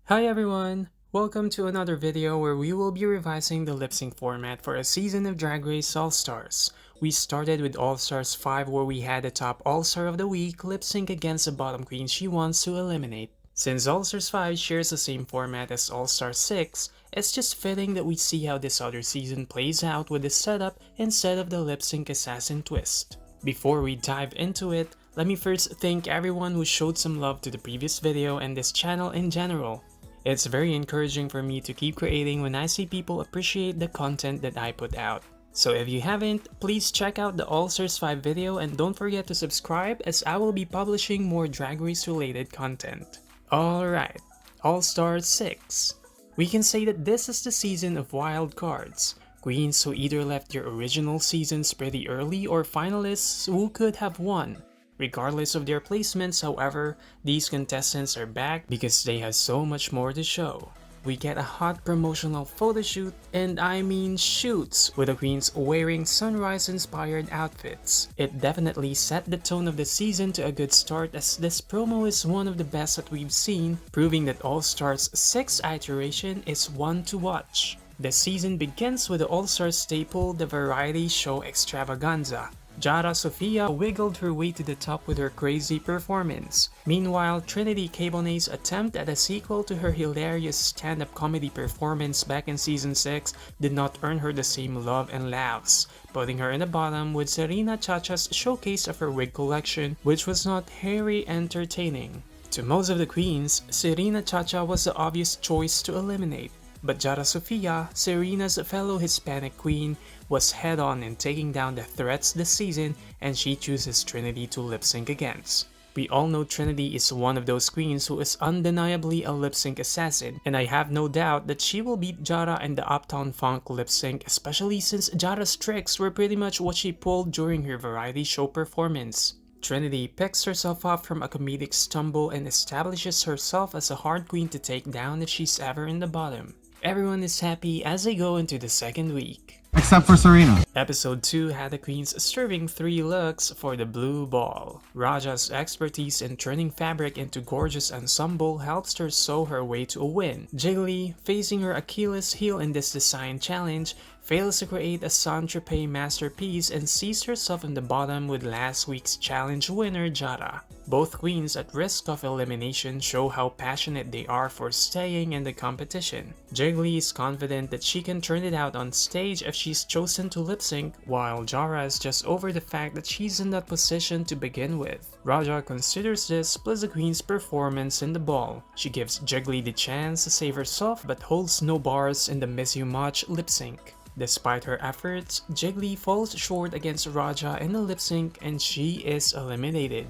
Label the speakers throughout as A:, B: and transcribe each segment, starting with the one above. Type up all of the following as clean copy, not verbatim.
A: Hi everyone! Welcome to another video where we will be revising the lip sync format for a season of Drag Race All-Stars. We started with All-Stars 5 where we had the top All-Star of the week lip sync against the bottom queen she wants to eliminate. Since All-Stars 5 shares the same format as All-Stars 6, it's just fitting that we see how this other season plays out with the setup instead of the lip sync assassin twist. Before we dive into it, let me first thank everyone who showed some love to the previous video and this channel in general. It's very encouraging for me to keep creating when I see people appreciate the content that I put out. So if you haven't, please check out the All-Stars 5 video and don't forget to subscribe as I will be publishing more Drag Race related content. Alright, All-Stars 6. We can say that this is the season of wild cards. Queens who either left their original seasons pretty early or finalists who could have won. Regardless of their placements, however, these contestants are back because they have so much more to show. We get a hot promotional photo shoot, and I mean shoots, with the queens wearing sunrise-inspired outfits. It definitely set the tone of the season to a good start as this promo is one of the best that we've seen, proving that All-Stars 6 iteration is one to watch. The season begins with the All-Stars staple, the variety show extravaganza. Jara Sofia wiggled her way to the top with her crazy performance. Meanwhile, Trinity K. Bonet's attempt at a sequel to her hilarious stand-up comedy performance back in Season 6 did not earn her the same love and laughs, putting her in the bottom with Serena Chacha's showcase of her wig collection, which was not very entertaining. To most of the queens, Serena Chacha was the obvious choice to eliminate. But Jara Sofia, Serena's fellow Hispanic queen, was head-on in taking down the threats this season, and she chooses Trinity to lip-sync against. We all know Trinity is one of those queens who is undeniably a lip-sync assassin, and I have no doubt that she will beat Jara in the Uptown Funk lip-sync, especially since Jara's tricks were pretty much what she pulled during her variety show performance. Trinity picks herself up from a comedic stumble and establishes herself as a hard queen to take down if she's ever in the bottom. Everyone is happy as they go into the second week.
B: Except for Serena.
A: Episode 2 had the queens serving 3 looks for the blue ball. Raja's expertise in turning fabric into gorgeous ensemble helps her sew her way to a win. Jiggly, facing her Achilles heel in this design challenge, fails to create a Saint-Tropez masterpiece and sees herself in the bottom with last week's challenge winner Jara. Both queens at risk of elimination show how passionate they are for staying in the competition. Jiggly is confident that she can turn it out on stage if she's chosen to lip-sync, while Jara is just over the fact that she's in that position to begin with. Raja considers this plus the queen's performance in the ball. She gives Jiggly the chance to save herself but holds no bars in the Miss You Much lip-sync. Despite her efforts, Jiggly falls short against Raja in the lip-sync and she is eliminated.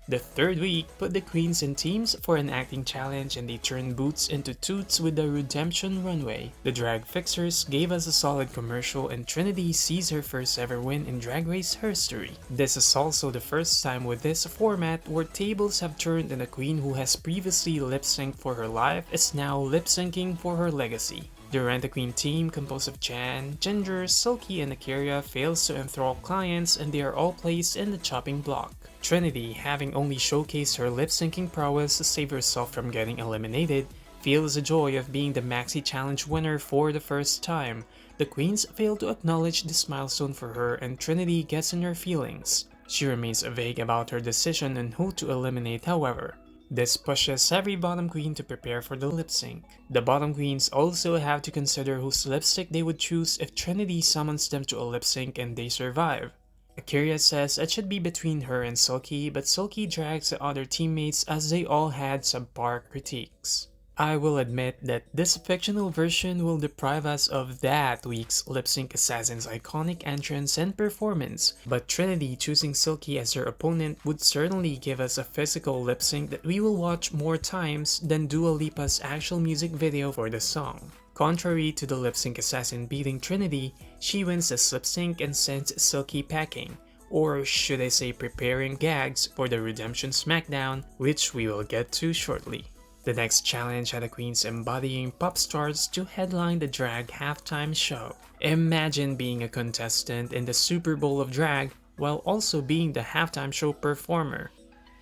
A: The third week put the queens in teams for an acting challenge and they turned boots into toots with the Redemption Runway. The drag fixers gave us a solid commercial and Trinity sees her first ever win in Drag Race history. This is also the first time with this format where tables have turned and a queen who has previously lip-synced for her life is now lip-syncing for her legacy. The Rent-A-Queen team, composed of Jan, Ginger, Silky, and Akira, fails to enthrall clients and they are all placed in the chopping block. Trinity, having only showcased her lip-syncing prowess to save herself from getting eliminated, feels the joy of being the Maxi Challenge winner for the first time. The queens fail to acknowledge this milestone for her and Trinity gets in her feelings. She remains vague about her decision on who to eliminate, however. This pushes every bottom queen to prepare for the lip-sync. The bottom queens also have to consider whose lipstick they would choose if Trinity summons them to a lip-sync and they survive. Akira says it should be between her and Silky, but Silky drags the other teammates as they all had subpar critiques. I will admit that this fictional version will deprive us of that week's lip-sync assassin's iconic entrance and performance, but Trinity choosing Silky as her opponent would certainly give us a physical lip-sync that we will watch more times than Dua Lipa's actual music video for the song. Contrary to the lip-sync assassin beating Trinity, she wins this lip-sync and sends Silky packing, or should I say preparing gags for the Redemption Smackdown, which we will get to shortly. The next challenge had the queens embodying pop stars to headline the drag halftime show. Imagine being a contestant in the Super Bowl of drag while also being the halftime show performer.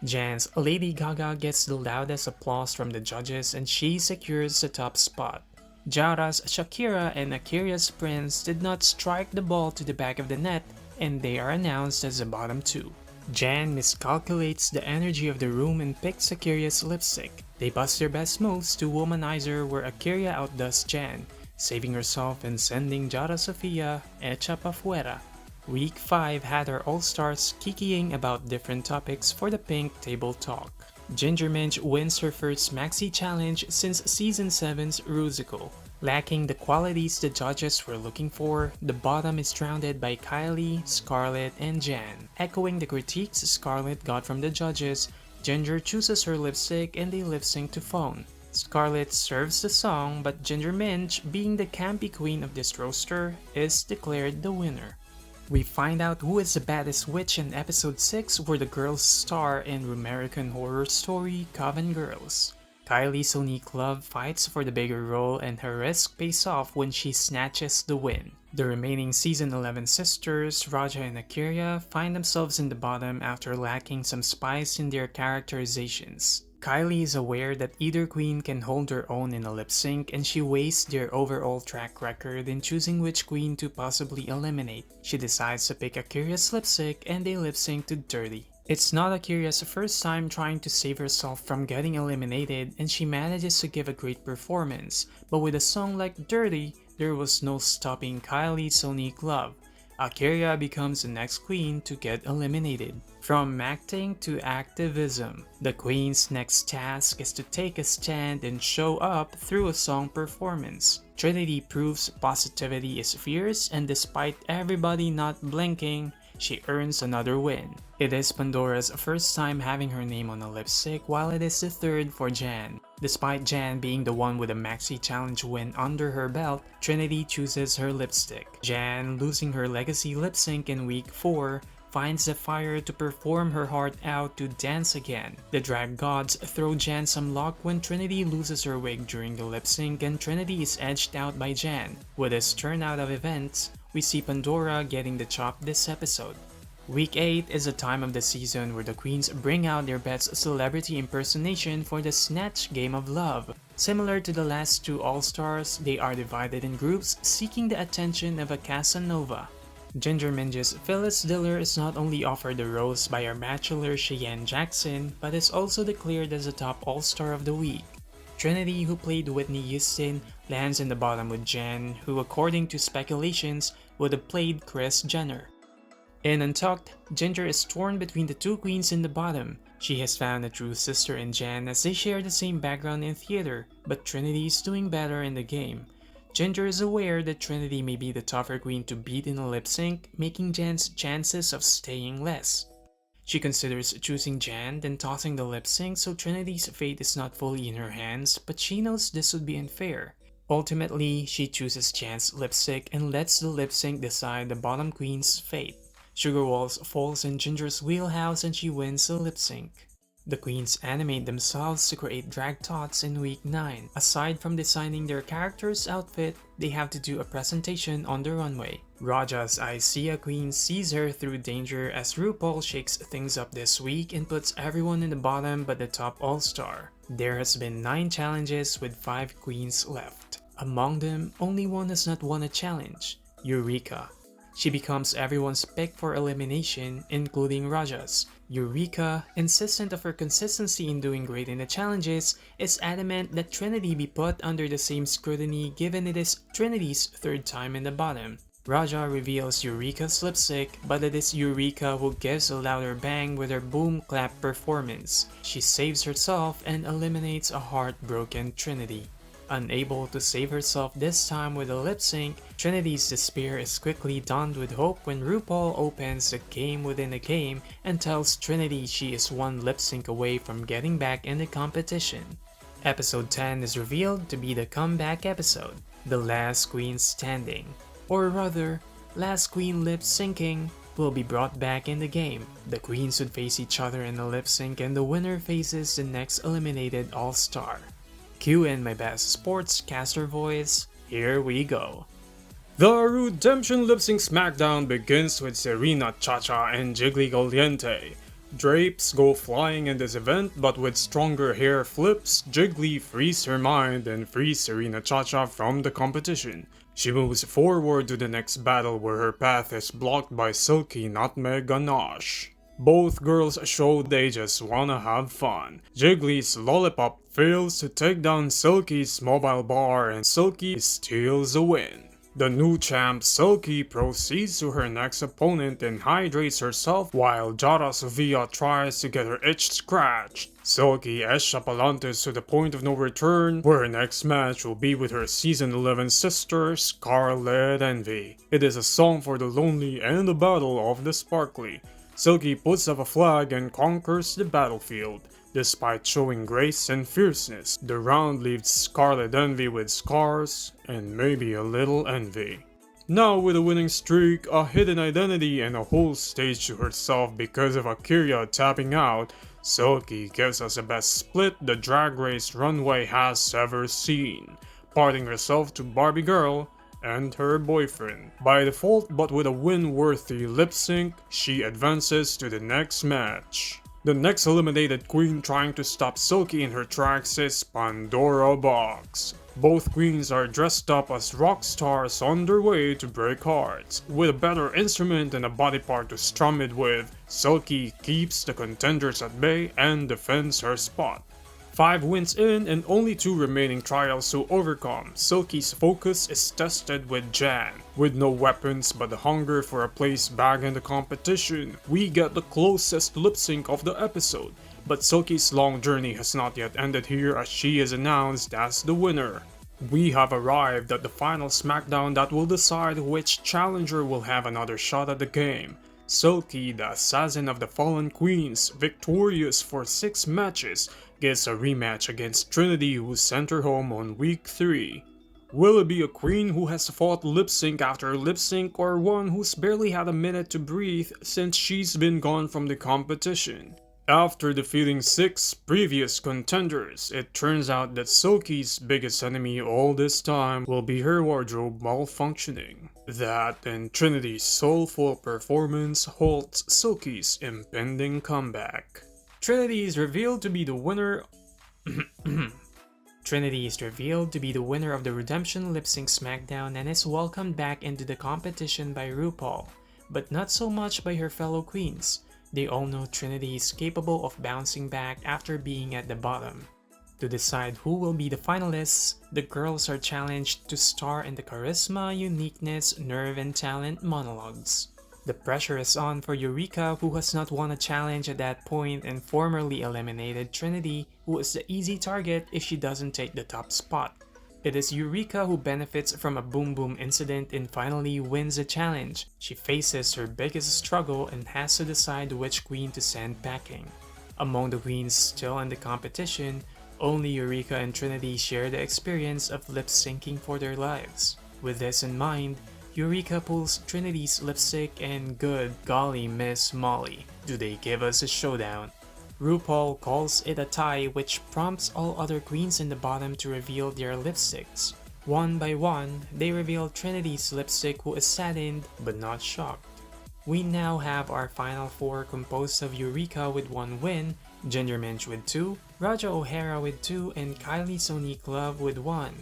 A: Jan's Lady Gaga gets the loudest applause from the judges and she secures the top spot. Jara's Shakira and Akira's Prince did not strike the ball to the back of the net and they are announced as the bottom two. Jan miscalculates the energy of the room and picks Akira's lipstick. They bust their best moves to womanizer where Akira outdoes Jan, saving herself and sending Jara Sofia echa pa fuera. Week 5 had our all-stars kikiing about different topics for the pink table talk. Ginger Minj wins her first maxi challenge since season 7's Rusical. Lacking the qualities the judges were looking for, the bottom is surrounded by Kylie, Scarlett, and Jan. Echoing the critiques Scarlett got from the judges, Ginger chooses her lipstick and they lip-sync to Phone. Scarlett serves the song, but Ginger Minj, being the campy queen of this roster, is declared the winner. We find out who is the baddest witch in episode 6 where the girls star in American Horror Story Coven Girls. Kylie Sonique Love fights for the bigger role and her risk pays off when she snatches the win. The remaining season 11 sisters, Raja and Akira, find themselves in the bottom after lacking some spice in their characterizations. Kylie is aware that either queen can hold their own in a lip sync and she weighs their overall track record in choosing which queen to possibly eliminate. She decides to pick Akira's lipstick and they lip sync to Dirty. It's not Akira's first time trying to save herself from getting eliminated and she manages to give a great performance, but with a song like Dirty, there was no stopping Kylie Sonique Love. Akira becomes the next queen to get eliminated. From acting to activism, the queen's next task is to take a stand and show up through a song performance. Trinity proves positivity is fierce and despite everybody not blinking, she earns another win. It is Pandora's first time having her name on a lipstick while it is the third for Jan. Despite Jan being the one with a maxi challenge win under her belt, Trinity chooses her lipstick. Jan, losing her legacy lip sync in week 4, finds the fire to perform her heart out to dance again. The drag gods throw Jan some luck when Trinity loses her wig during the lip sync and Trinity is edged out by Jan. With this turnout of events, we see Pandora getting the chop this episode. Week 8 is a time of the season where the queens bring out their best celebrity impersonation for the Snatch Game of Love. Similar to the last two All-Stars, they are divided in groups seeking the attention of a Casanova. Ginger Minj's Phyllis Diller is not only offered the rose by our bachelor Cheyenne Jackson, but is also declared as the top All-Star of the week. Trinity, who played Whitney Houston, lands in the bottom with Jen, who according to speculations would have played Kris Jenner. In Untucked, Ginger is torn between the two queens in the bottom. She has found a true sister in Jen as they share the same background in theater, but Trinity is doing better in the game. Ginger is aware that Trinity may be the tougher queen to beat in a lip sync, making Jen's chances of staying less. She considers choosing Jan, then tossing the lip sync so Trinity's fate is not fully in her hands, but she knows this would be unfair. Ultimately, she chooses Jan's lipstick and lets the lip sync decide the bottom queen's fate. Sugar Walls falls in Ginger's wheelhouse and she wins the lip sync. The queens animate themselves to create drag tots in week 9. Aside from designing their character's outfit, they have to do a presentation on the runway. Raja's I See a Queen sees her through danger as RuPaul shakes things up this week and puts everyone in the bottom but the top all-star. There has been 9 challenges with 5 queens left. Among them, only one has not won a challenge, Eureka. She becomes everyone's pick for elimination, including Raja's. Eureka, insistent of her consistency in doing great in the challenges, is adamant that Trinity be put under the same scrutiny given it is Trinity's 3rd time in the bottom. Raja reveals Eureka's lipstick, but it is Eureka who gives a louder bang with her boom clap performance. She saves herself and eliminates a heartbroken Trinity. Unable to save herself this time with a lip sync, Trinity's despair is quickly donned with hope when RuPaul opens the game within a game and tells Trinity she is one lip sync away from getting back in the competition. Episode 10 is revealed to be the comeback episode, The Last Queen Standing. Or rather, Last Queen Lip Syncing will be brought back in the game. The queens would face each other in a lip sync and the winner faces the next eliminated all-star. Cue in my best sportscaster voice, here we go. The Redemption Lip Sync Smackdown begins with Serena Chacha and Jiggly Caliente. Drapes go flying in this event, but with stronger hair flips, Jiggly frees her mind and frees Serena Chacha from the competition. She moves forward to the next battle where her path is blocked by Silky Nutmeg Ganache. Both girls show they just wanna have fun. Jiggly's lollipop fails to take down Silky's mobile bar and Silky steals the win. The new champ Silky proceeds to her next opponent and hydrates herself while Jara Sofia tries to get her itch scratched. Silky eschapalantes to the point of no return, where her next match will be with her season 11 sister Scarlet Envy. It is a song for the lonely and the battle of the sparkly. Silky puts up a flag and conquers the battlefield. Despite showing grace and fierceness, the round leaves Scarlet Envy with scars and maybe a little envy. Now with a winning streak, a hidden identity, and a whole stage to herself because of Akira tapping out, Silky gives us the best split the Drag Race runway has ever seen, parting herself to Barbie Girl and her boyfriend. By default, but with a win-worthy lip sync, she advances to the next match. The next eliminated queen trying to stop Silky in her tracks is Pandora Box. Both queens are dressed up as rock stars on their way to break hearts. With a better instrument and a body part to strum it with, Silky keeps the contenders at bay and defends her spot. 5 wins in and only 2 remaining trials to overcome, Silky's focus is tested with Jan. With no weapons but the hunger for a place back in the competition, we get the closest lip sync of the episode. But Silky's long journey has not yet ended here as she is announced as the winner. We have arrived at the final Smackdown that will decide which challenger will have another shot at the game. Silky, the assassin of the fallen queens, victorious for 6 matches, gets a rematch against Trinity who sent her home on week 3. Will it be a queen who has fought lip sync after lip sync or one who's barely had a minute to breathe since she's been gone from the competition? After defeating 6 previous contenders, it turns out that Silky's biggest enemy all this time will be her wardrobe malfunctioning. That and Trinity's soulful performance halts Silky's impending comeback. Trinity is revealed to be the winner Trinity is revealed to be the winner of the Redemption Lip Sync Smackdown and is welcomed back into the competition by RuPaul, but not so much by her fellow queens. They all know Trinity is capable of bouncing back after being at the bottom. To decide who will be the finalists, the girls are challenged to star in the charisma, uniqueness, nerve, and talent monologues. The pressure is on for Eureka, who has not won a challenge at that point and formerly eliminated Trinity, who is the easy target if she doesn't take the top spot. It is Eureka who benefits from a boom boom incident and finally wins the challenge. She faces her biggest struggle and has to decide which queen to send packing. Among the queens still in the competition, only Eureka and Trinity share the experience of lip syncing for their lives. With this in mind, Eureka pulls Trinity's lipstick and good golly Miss Molly, do they give us a showdown? RuPaul calls it a tie, which prompts all other queens in the bottom to reveal their lipsticks. One by one, they reveal Trinity's lipstick, who is saddened but not shocked. We now have our final 4 composed of Eureka with 1 win, Ginger Minch with 2, Raja O'Hara with 2, and Kylie Sonique Love with 1.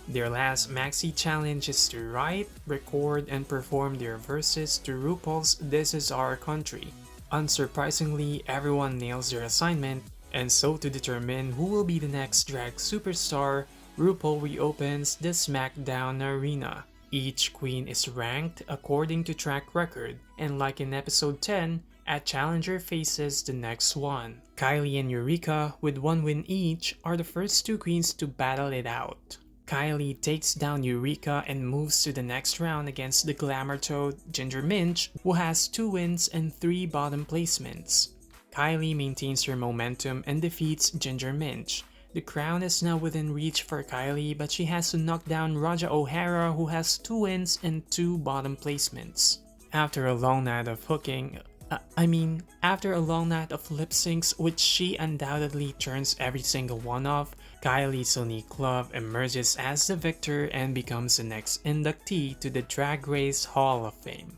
A: Their last maxi challenge is to write, record, and perform their verses to RuPaul's This Is Our Country. Unsurprisingly, everyone nails their assignment, and so to determine who will be the next drag superstar, RuPaul reopens the Smackdown arena. Each queen is ranked according to track record, and like in episode 10, a challenger faces the next one. Kylie and Eureka, with 1 win each, are the first 2 queens to battle it out. Kylie takes down Eureka and moves to the next round against the glamour toad Ginger Minch, who has 2 wins and 3 bottom placements. Kylie maintains her momentum and defeats Ginger Minch. The crown is now within reach for Kylie, but she has to knock down Raja O'Hara, who has 2 wins and 2 bottom placements. After a long night of after a long night of lip syncs, which she undoubtedly turns every single one off, Kylie Sonique Love emerges as the victor and becomes the next inductee to the Drag Race Hall of Fame.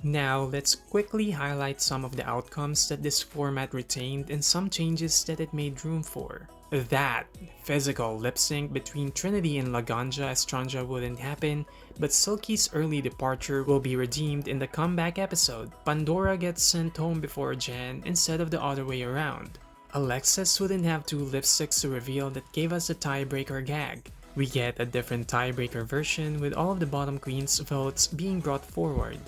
A: Now, let's quickly highlight some of the outcomes that this format retained and some changes that it made room for. That physical lip sync between Trinity and Laganja Estranja wouldn't happen, but Silky's early departure will be redeemed in the comeback episode. Pandora gets sent home before Jan instead of the other way around. Alexis wouldn't have two lipsticks to reveal that gave us the tiebreaker gag. We get a different tiebreaker version with all of the bottom queens' votes being brought forward.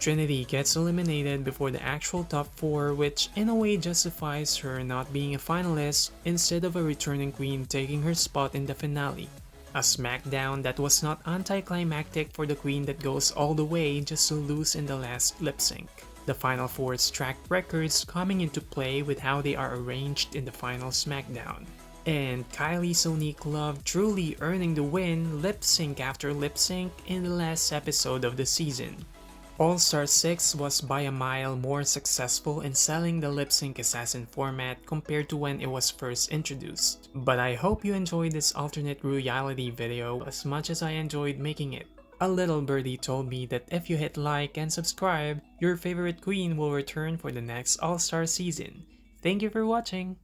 A: Trinity gets eliminated before the actual top 4, which in a way justifies her not being a finalist instead of a returning queen taking her spot in the finale. A SmackDown that was not anticlimactic for the queen that goes all the way just to lose in the last lip sync. The Final Four's track records coming into play with how they are arranged in the final SmackDown. And Kylie Sonique Love truly earning the win lip sync after lip sync in the last episode of the season. All-Star 6 was by a mile more successful in selling the lip-sync assassin format compared to when it was first introduced. But I hope you enjoyed this alternate reality video as much as I enjoyed making it. A little birdie told me that if you hit like and subscribe, your favorite queen will return for the next All-Star season. Thank you for watching!